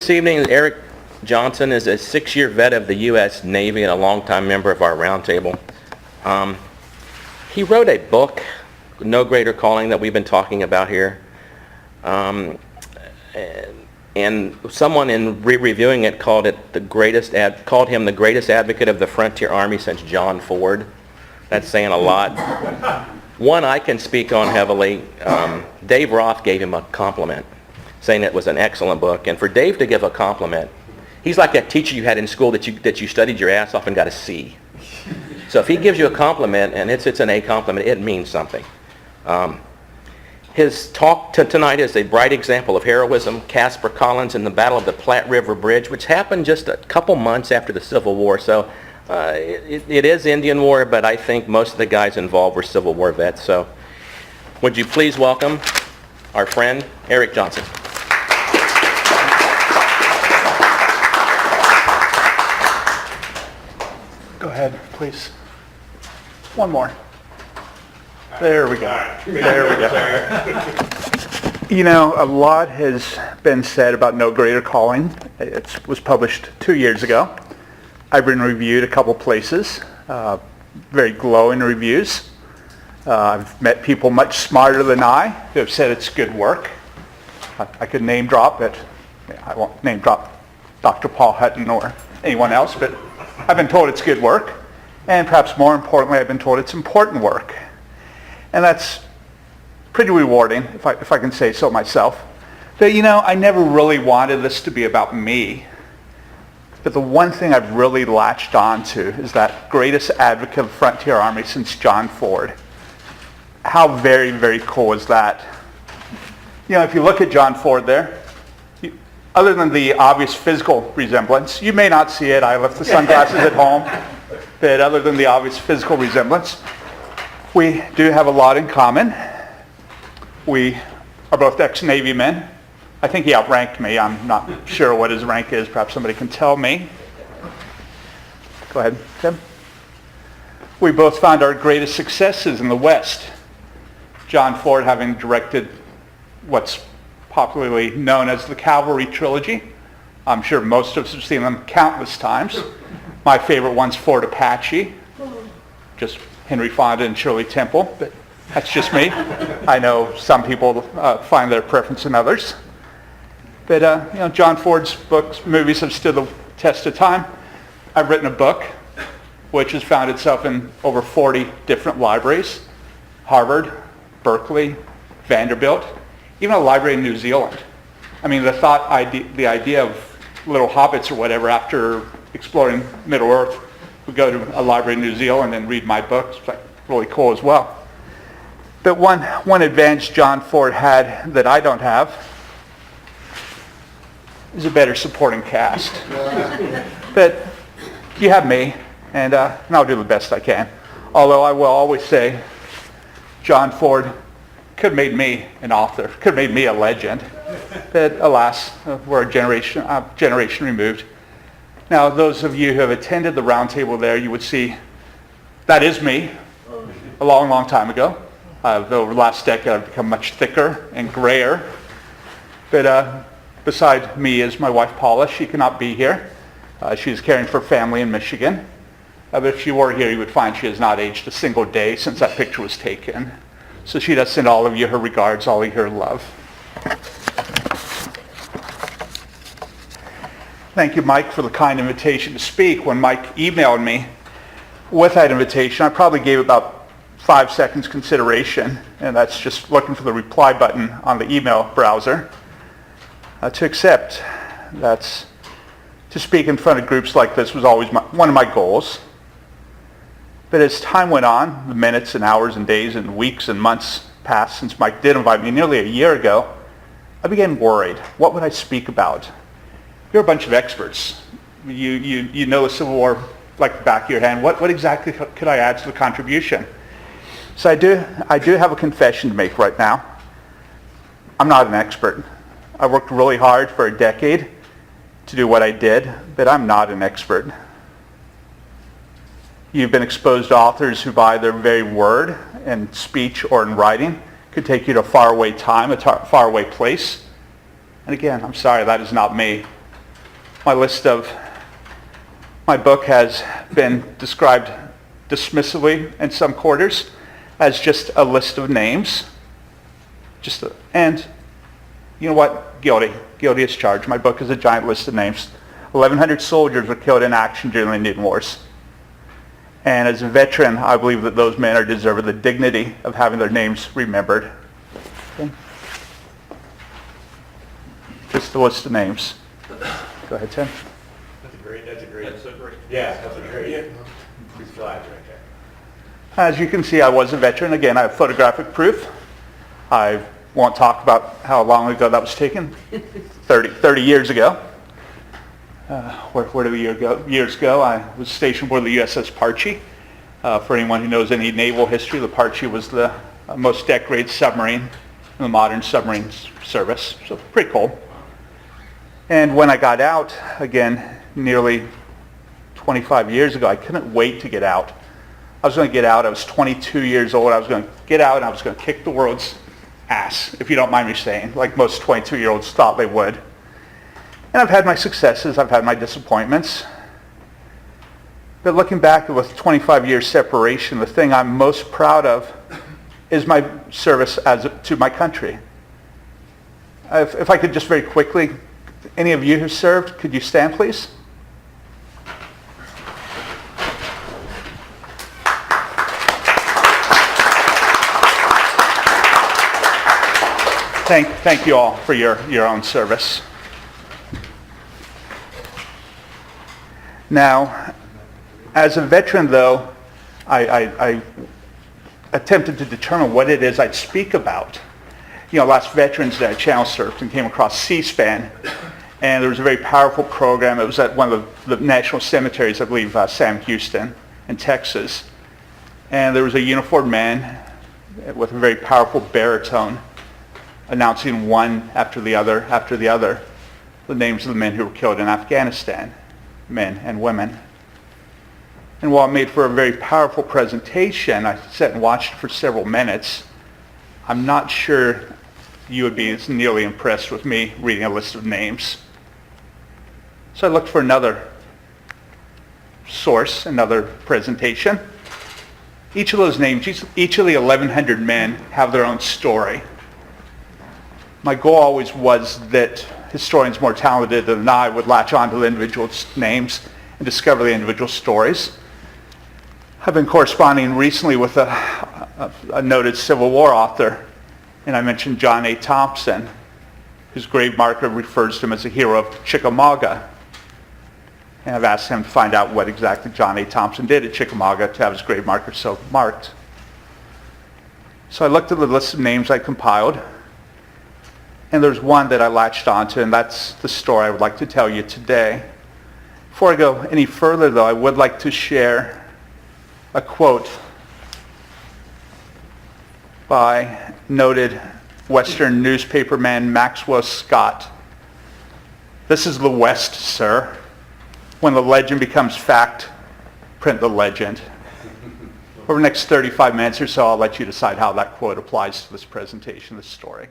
This evening, Eric Johnson is a 6-year vet of the U.S. Navy and a longtime member of our roundtable. He wrote a book, No Greater Calling, that we've been talking about here. And someone in reviewing it called him the greatest advocate of the frontier army since John Ford. That's saying a lot. One I can speak on heavily. Dave Roth gave him a compliment, saying it was an excellent book. And for Dave to give a compliment, he's like that teacher you had in school that you studied your ass off and got a C. So if he gives you a compliment and it's an A compliment, it means something. His talk tonight is a bright example of heroism. Caspar Collins in the Battle of the Platte River Bridge, which happened just a couple months after the Civil War. So it is Indian War, but I think most of the guys involved were Civil War vets. So would you please welcome our friend, Eric Johnson. Go ahead, please. One more. There we go. There we go. You know, a lot has been said about No Greater Calling. It was published 2 years ago. I've been reviewed a couple places, very glowing reviews. I've met people much smarter than I who have said it's good work. I could name drop, but I won't name drop Dr. Paul Hutton or anyone else, but I've been told it's good work. And perhaps more importantly, I've been told it's important work. And that's pretty rewarding, if I can say so myself. But you know, I never really wanted this to be about me. But the one thing I've really latched on to is that greatest advocate of the frontier army since John Ford. How very, very cool is that? You know, if you look at John Ford there, other than the obvious physical resemblance, you may not see it, I left the sunglasses at home, but other than the obvious physical resemblance, we do have a lot in common. We are both ex-Navy men. I think he outranked me. I'm not sure what his rank is. Perhaps somebody can tell me. Go ahead, Tim. We both found our greatest successes in the West. John Ford having directed what's popularly known as the Cavalry Trilogy. I'm sure most of us have seen them countless times. My favorite one's Fort Apache. Just Henry Fonda and Shirley Temple, but that's just me. I know some people find their preference in others. But you know, John Ford's books, movies have stood the test of time. I've written a book which has found itself in over 40 different libraries. Harvard, Berkeley, Vanderbilt, even a library in New Zealand. I mean, the idea of little hobbits or whatever after exploring Middle Earth would go to a library in New Zealand and read my books. It's like really cool as well. But one advantage John Ford had that I don't have is a better supporting cast. But you have me, and I'll do the best I can. Although I will always say, John Ford could have made me an author, could have made me a legend. But alas, we're a generation removed. Now, those of you who have attended the roundtable there, you would see that is me a long, long time ago. Over the last decade, I've become much thicker and grayer. But beside me is my wife, Paula. She cannot be here. She's caring for family in Michigan. But if she were here, you would find she has not aged a single day since that picture was taken. So she does send all of you her regards, all of you her love. Thank you, Mike, for the kind invitation to speak. When Mike emailed me with that invitation, I probably gave about 5 seconds consideration, and that's just looking for the reply button on the email browser to accept. That's to speak in front of groups like this was always one of my goals. But as time went on, the minutes and hours and days and weeks and months passed since Mike did invite me nearly a year ago, I began worried. What would I speak about? You're a bunch of experts. You know the Civil War like the back of your hand. What exactly could I add to the contribution? So I do have a confession to make right now. I'm not an expert. I worked really hard for a decade to do what I did, but I'm not an expert. You've been exposed to authors who by their very word in speech or in writing could take you to a faraway time, a faraway place. And again, I'm sorry, that is not me. My book has been described dismissively in some quarters as just a list of names. And you know what? Guilty as charged. My book is a giant list of names. 1,100 soldiers were killed in action during the Indian Wars. And as a veteran, I believe that those men are deserving the dignity of having their names remembered. Okay. Just a list of names. Go ahead, Tim. As you can see, I was a veteran. Again, I have photographic proof. I won't talk about how long ago that was taken. 30 years ago. Where did the years go? I was stationed aboard the USS Parche. For anyone who knows any naval history, the Parche was the most decorated submarine in the modern submarine service. So pretty cool. And when I got out, again, nearly 25 years ago, I couldn't wait to get out. I was going to get out. I was 22 years old. I was going to get out and I was going to kick the world's ass, if you don't mind me saying, like most 22-year-olds thought they would. And I've had my successes. I've had my disappointments. But looking back with 25 years separation, the thing I'm most proud of is my service to my country. If I could just very quickly, any of you who served, could you stand, please? Thank you all for your own service. Now, as a veteran, though, I attempted to determine what it is I'd speak about. You know, last Veterans Day, I channel surfed and came across C-SPAN, and there was a very powerful program. It was at one of the national cemeteries, I believe, Sam Houston in Texas. And there was a uniformed man with a very powerful baritone announcing one after the other, the names of the men who were killed in Afghanistan, men and women. And while it made for a very powerful presentation, I sat and watched for several minutes. I'm not sure you would be as nearly impressed with me reading a list of names. So I looked for another source, another presentation. Each of those names, each of the 1,100 men have their own story. My goal always was that historians more talented than I would latch on to the individual names and discover the individual stories. I've been corresponding recently with a noted Civil War author, and I mentioned John A. Thompson, whose grave marker refers to him as a hero of Chickamauga. And I've asked him to find out what exactly John A. Thompson did at Chickamauga to have his grave marker so marked. So I looked at the list of names I compiled, and there's one that I latched onto, and that's the story I would like to tell you today. Before I go any further, though, I would like to share a quote by noted Western newspaperman Maxwell Scott. "This is the West, sir. When the legend becomes fact, print the legend." Over the next 35 minutes or so, I'll let you decide how that quote applies to this presentation, this story.